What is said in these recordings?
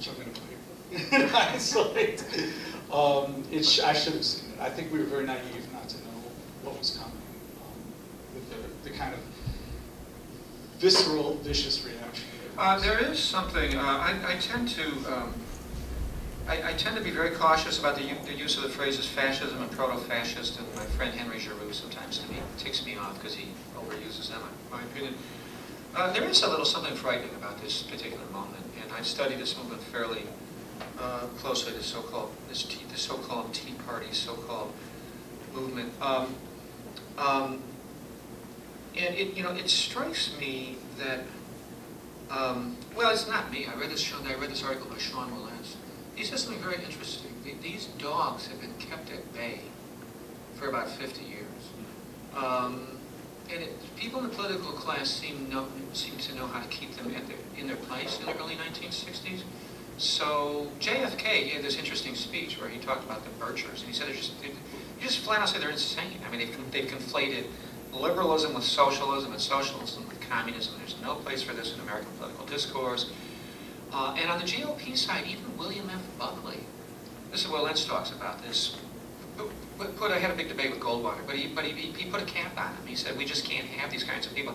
which I'm going to put in hindsight. I should have seen it. I think we were very naive not to know what was coming with the kind of visceral, vicious reaction. There is something. I tend to be very cautious about the use of the phrases fascism and proto-fascist, and my friend Henry Giroux sometimes ticks me off because he overuses them, in my opinion. There is a little something frightening about this particular moment, and I've studied this movement fairly closely. The so-called Tea Party, so-called movement, and it strikes me that well, it's not me. I read this article by Sean Wilentz. He says something very interesting. These dogs have been kept at bay for about 50 years. And people in the political class seem to know how to keep them in their place in the early 1960s. So JFK, he had this interesting speech where he talked about the Birchers, and he said you just flat out say they're insane. I mean, they've conflated liberalism with socialism and socialism with communism. There's no place for this in American political discourse. And on the GOP side, even William F. Buckley, this is what Wilentz talks about this. I had a big debate with Goldwater, but he put a cap on him. He said, we just can't have these kinds of people.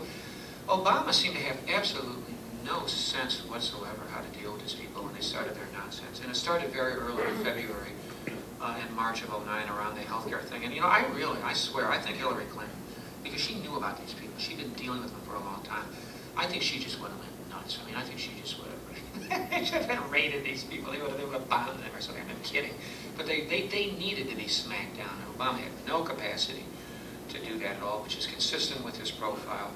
Obama seemed to have absolutely no sense whatsoever how to deal with these people when they started their nonsense. And it started very early in February and March of '09 around the healthcare thing. And I swear, I think Hillary Clinton, because she knew about these people, she'd been dealing with them for a long time, I think she just would have went nuts. I mean, I think she just would have should have raided these people. They would have bombed them or something. I'm kidding. But they needed to be smacked down. And Obama had no capacity to do that at all, which is consistent with his profile.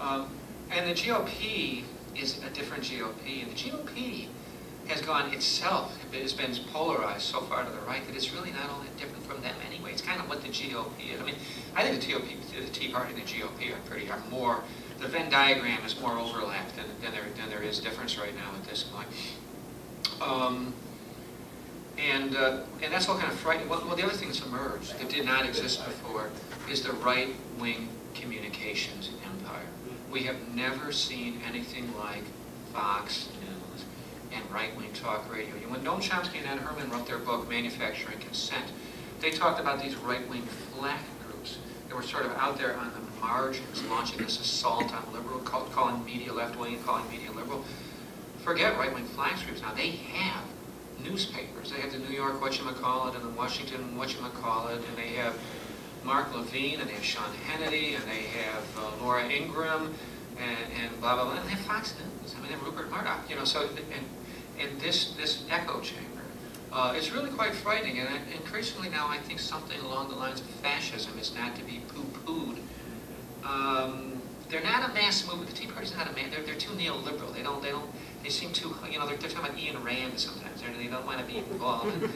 And the GOP is a different GOP. And the GOP has gone itself, has been polarized so far to the right that it's really not all that different from them anyway. It's kind of what the GOP is. I mean, I think the Tea Party and the GOP are more, the Venn diagram is more overlap than there is difference right now at this point. And that's all kind of frightening. Well, the other thing that's emerged that did not exist before is the right-wing communications empire. We have never seen anything like Fox News and right-wing talk radio. When Noam Chomsky and Ed Herman wrote their book, Manufacturing Consent, they talked about these right-wing flat groups that were sort of out there on the margins, launching this assault on liberal, calling media left-wing and calling media liberal. Forget right-wing flash groups now. They have newspapers. They have the New York whatchamacallit and the Washington whatchamacallit, and they have Mark Levine, and they have Sean Hannity, and they have Laura Ingraham, and blah, blah, blah. And they have Fox News. I mean, they have Rupert Murdoch. So, and this echo chamber. It's really quite frightening, and increasingly now I think something along the lines of fascism is not to be poo-pooed. They're not a mass movement. The Tea Party's not a mass. They're too neoliberal. They seem too. They're talking about Ayn Rand sometimes. They don't want to be involved.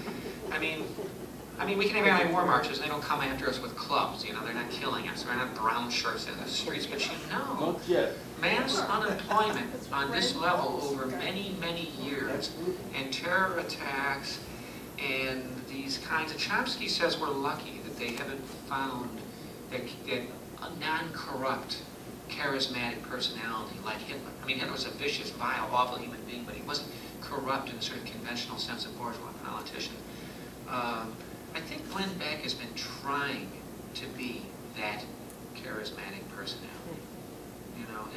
I mean, we can have anti-war marches, and they don't come after us with clubs. They're not killing us. They're not brown shirts in the streets. But mass unemployment on this level over many, many years, and terror attacks, and these kinds of. Chomsky says we're lucky that they haven't found that a non-corrupt, charismatic personality like Hitler. I mean, Hitler was a vicious, vile, awful human being, but he wasn't corrupt in the sort of conventional sense of bourgeois politician. I think Glenn Beck has been trying to be that charismatic personality.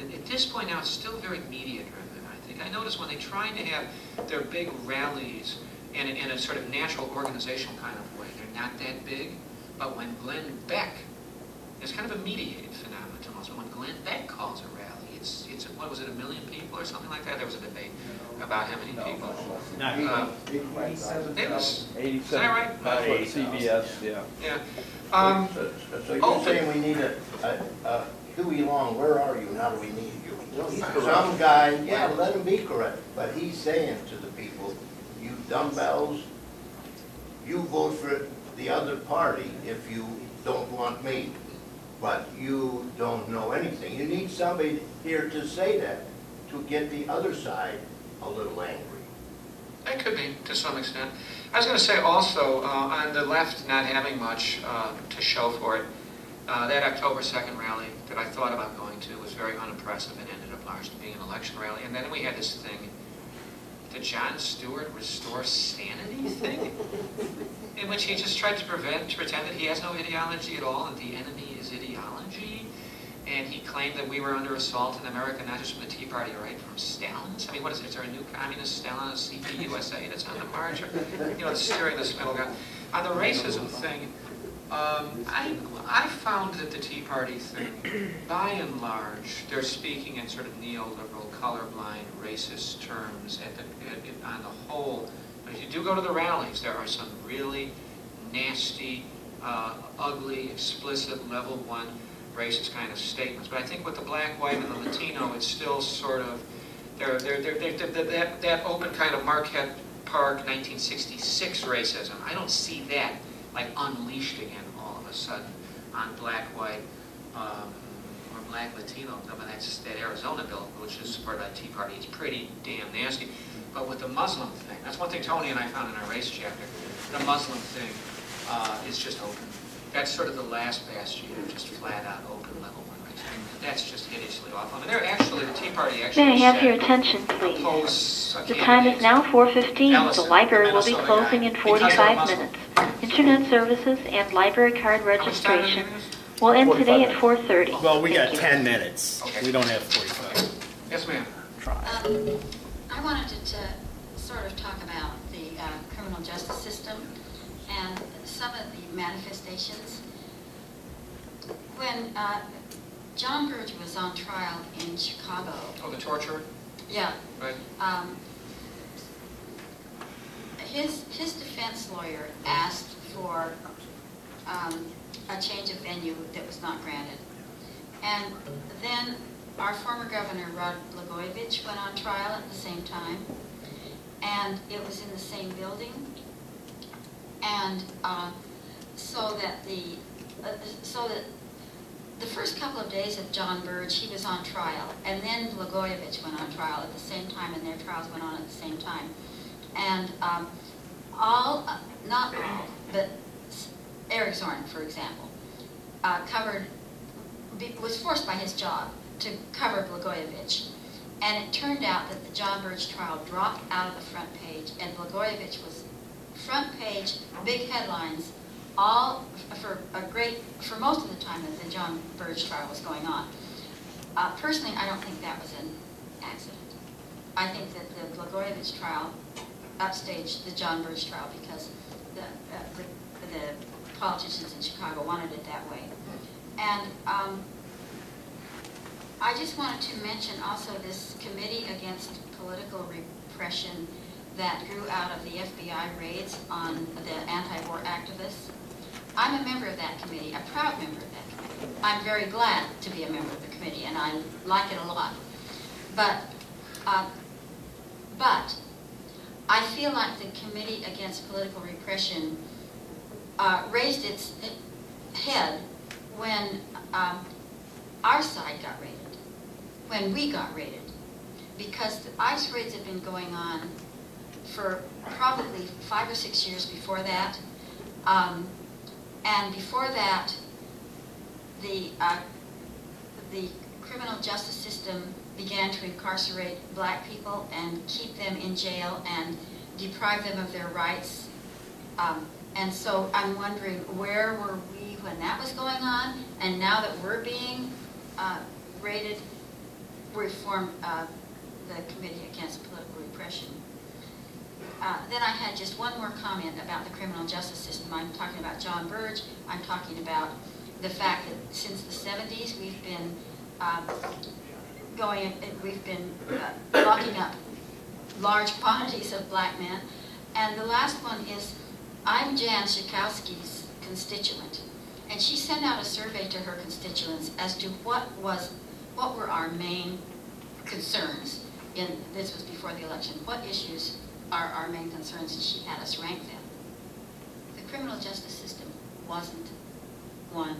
And at this point now, it's still very media-driven, I think. I notice when they try to have their big rallies in a sort of natural organizational kind of way, they're not that big, but when Glenn Beck, it's kind of a mediated phenomenon almost, but when Glenn Beck calls a rally, it's what was it, 1 million people or something like that? There was a debate about how many people. 87,000. Is that right? CBS, Yeah. So you're saying we need a Huey Long, where are you? Now do we need you? Some guy, yeah, let him be correct. But he's saying to the people, you dumbbells, you vote for the other party if you don't want me. But you don't know anything. You need somebody here to say that, to get the other side a little angry. That could be, to some extent. I was going to say also, on the left not having much to show for it, that October 2nd rally that I thought about going to was very unimpressive and ended up largely being an election rally. And then we had this thing the Jon Stewart Restore Sanity thing, in which he just tried to pretend that he has no ideology at all, and the enemy is ideology. And he claimed that we were under assault in America, not just from the Tea Party, right, from Stalin's. I mean, what is it? Is there a new communist Stalinist CPUSA that's on the march? Or, you know, steering this middle ground. On the racism thing, I found that the Tea Party thing, by and large, they're speaking in sort of neoliberal, colorblind, racist terms on the whole. But if you do go to the rallies, there are some really nasty, ugly, explicit, level one racist kind of statements. But I think with the black, white, and the Latino, it's still sort of, that open kind of Marquette Park 1966 racism. I don't see that like unleashed again all of a sudden on black, white, or black Latino. I mean, that's that Arizona bill, which is supported by the Tea Party. It's pretty damn nasty. But with the Muslim thing, that's one thing Tony and I found in our race chapter. The Muslim thing is just open. That's sort of the last bastion of just flat out open level one racism. That's just hideously awful. I mean, they're actually, the Tea Party actually May I have your attention, please? The time is now 4:15. The library will be closing in 45 minutes. Internet services and library card registration will end today at 4:30. Well, we got 10 minutes. We don't have 45. Yes, ma'am. I wanted to sort of talk about the criminal justice system and some of the manifestations. When John Burge was on trial in Chicago. Oh, the torture? Yeah. Right. His defense lawyer asked for a change of venue that was not granted. And then our former governor, Rod Blagojevich, went on trial at the same time. And it was in the same building. And so that the first couple of days of John Burge, he was on trial. And then Blagojevich went on trial at the same time, and their trials went on at the same time. And not all, but Eric Zorn, for example, was forced by his job to cover Blagojevich. And it turned out that the John Burge trial dropped out of the front page, and Blagojevich was front page, big headlines, all for most of the time that the John Burge trial was going on. Personally, I don't think that was an accident. I think that the Blagojevich trial upstaged the John Burge trial because the politicians in Chicago wanted it that way. And I just wanted to mention also this Committee Against Political Repression that grew out of the FBI raids on the anti-war activists. I'm a member of that committee, a proud member of that committee. I'm very glad to be a member of the committee, and I like it a lot. But I feel like the Committee Against Political Repression raised its head when our side got raided, when we got raided, because the ICE raids had been going on for probably 5 or 6 years before that. And before that, the criminal justice system began to incarcerate black people and keep them in jail and deprive them of their rights. And so I'm wondering, where were we when that was going on? And now that we're being raided, we formed the Committee Against Political Repression. Then I had just one more comment about the criminal justice system. I'm talking about John Burge. I'm talking about the fact that since the 70s we've been locking up large quantities of black men. And the last one is, I'm Jan Schakowsky's constituent, and she sent out a survey to her constituents as to what were our main concerns. This was before the election. What issues are our main concerns, and she had us rank them. The criminal justice system wasn't one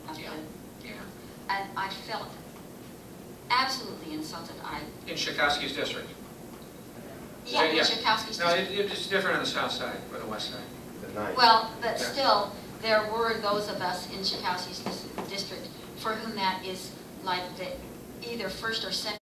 of them. Yeah. And I felt absolutely insulted. In Schakowsky's district? Yeah, in Schakowsky's district. No, it's different on the south side or the west side. Well, but still, there were those of us in Schakowsky's district for whom that is like the either first or second